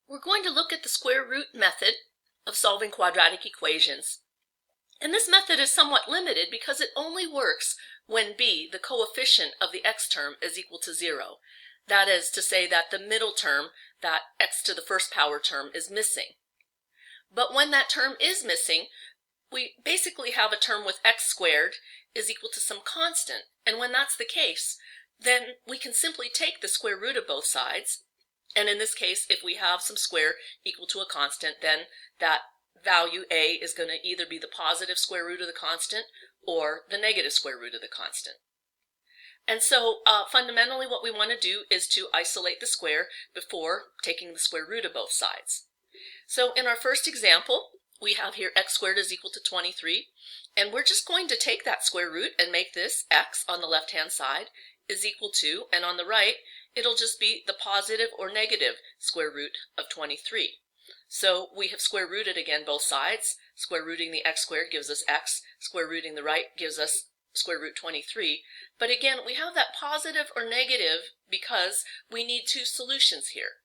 We're going to look at the square root method of solving quadratic equations. And this method is somewhat limited because it only works when b, the coefficient of the x term, is equal to 0. That is to say that the middle term, that x to the first power term, is missing. But when that term is missing, we basically have a term with x squared is equal to some constant. And when that's the case, then we can simply take the square root of both sides. And in this case, if we have some square equal to a constant, then that value a is going to either be the positive square root of the constant or the negative square root of the constant. And so fundamentally what we want to do is to isolate the square before taking the square root of both sides. So in our first example, we have here x squared is equal to 23, and we're just going to take that square root and make this x on the left-hand side is equal to, and on the right, it'll just be the positive or negative square root of 23. So we have square rooted again both sides. Square rooting the x squared gives us x. Square rooting the right gives us square root 23. But again, we have that positive or negative because we need two solutions here.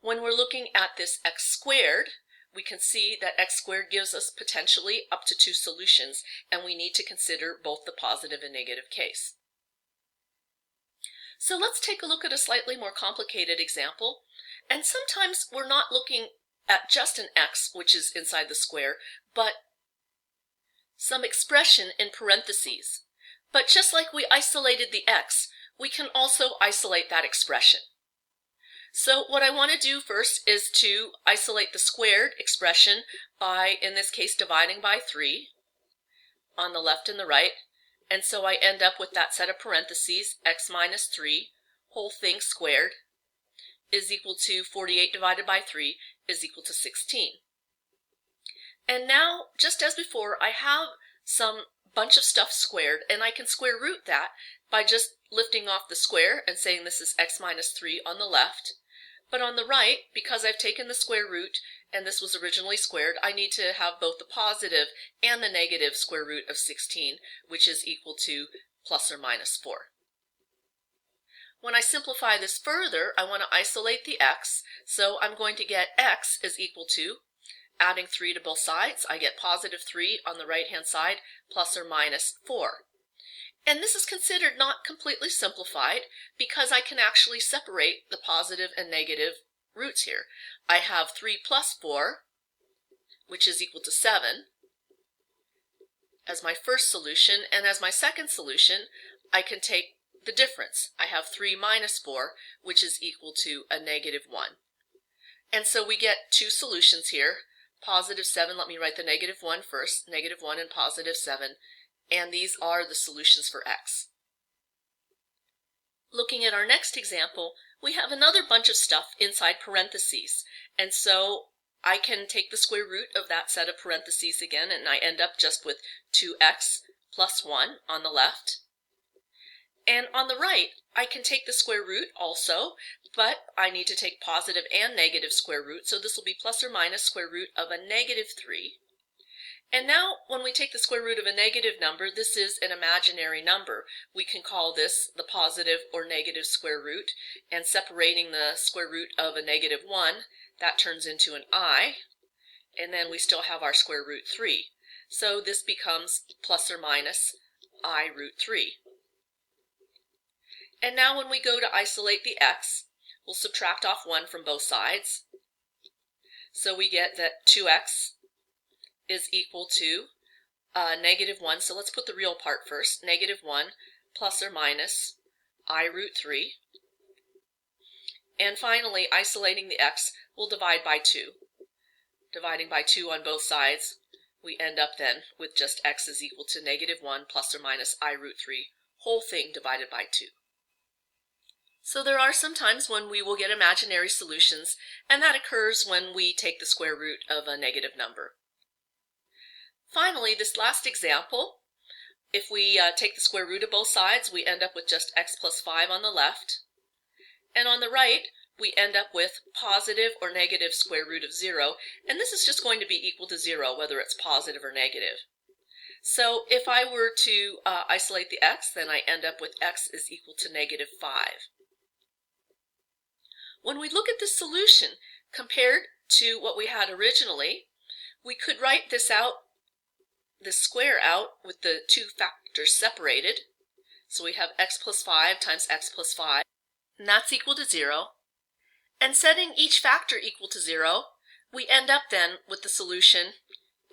When we're looking at this x squared, we can see that x squared gives us potentially up to two solutions, and we need to consider both the positive and negative case. So let's take a look at a slightly more complicated example. And sometimes we're not looking at just an x, which is inside the square, but some expression in parentheses. But just like we isolated the x, we can also isolate that expression. So what I want to do first is to isolate the squared expression by, in this case, dividing by 3 on the left and the right. And so I end up with that set of parentheses, x minus 3, whole thing squared, is equal to 48 divided by 3 is equal to 16. And now, just as before, I have some bunch of stuff squared, and I can square root that by just lifting off the square and saying this is x minus 3 on the left. But on the right, because I've taken the square root and this was originally squared, I need to have both the positive and the negative square root of 16, which is equal to plus or minus 4. When I simplify this further, I want to isolate the x, so I'm going to get x is equal to, adding 3 to both sides, I get positive 3 on the right-hand side, plus or minus 4. And this is considered not completely simplified because I can actually separate the positive and negative roots here. I have 3 plus 4, which is equal to 7, as my first solution, and as my second solution, I can take the difference. I have 3 minus 4, which is equal to a negative 1. And so we get two solutions here. Positive 7, let me write the negative 1 first, negative 1 and positive 7, and these are the solutions for x. Looking at our next example, we have another bunch of stuff inside parentheses, and so I can take the square root of that set of parentheses again, and I end up just with 2x plus 1 on the left. And on the right, I can take the square root also, but I need to take positive and negative square root, so this will be plus or minus square root of a negative 3. And now, when we take the square root of a negative number, this is an imaginary number. We can call this the positive or negative square root, and separating the square root of a negative 1, that turns into an I, and then we still have our square root 3. So this becomes plus or minus I root 3. And now when we go to isolate the x, we'll subtract off 1 from both sides. So we get that 2x is equal to negative 1. So let's put the real part first. Negative 1 plus or minus I root 3. And finally, isolating the x, we'll divide by 2. Dividing by 2 on both sides, we end up then with just x is equal to negative 1 plus or minus I root 3, whole thing divided by 2. So there are some times when we will get imaginary solutions, and that occurs when we take the square root of a negative number. Finally, this last example, if we take the square root of both sides, we end up with just x plus 5 on the left. And on the right, we end up with positive or negative square root of 0, and this is just going to be equal to 0, whether it's positive or negative. So if I were to isolate the x, then I end up with x is equal to negative 5. When we look at this solution compared to what we had originally, we could write this square out with the two factors separated. So we have x plus 5 times x plus 5, and that's equal to 0. And setting each factor equal to 0, we end up then with the solution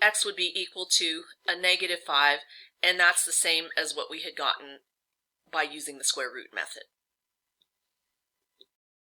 x would be equal to a -5, and that's the same as what we had gotten by using the square root method.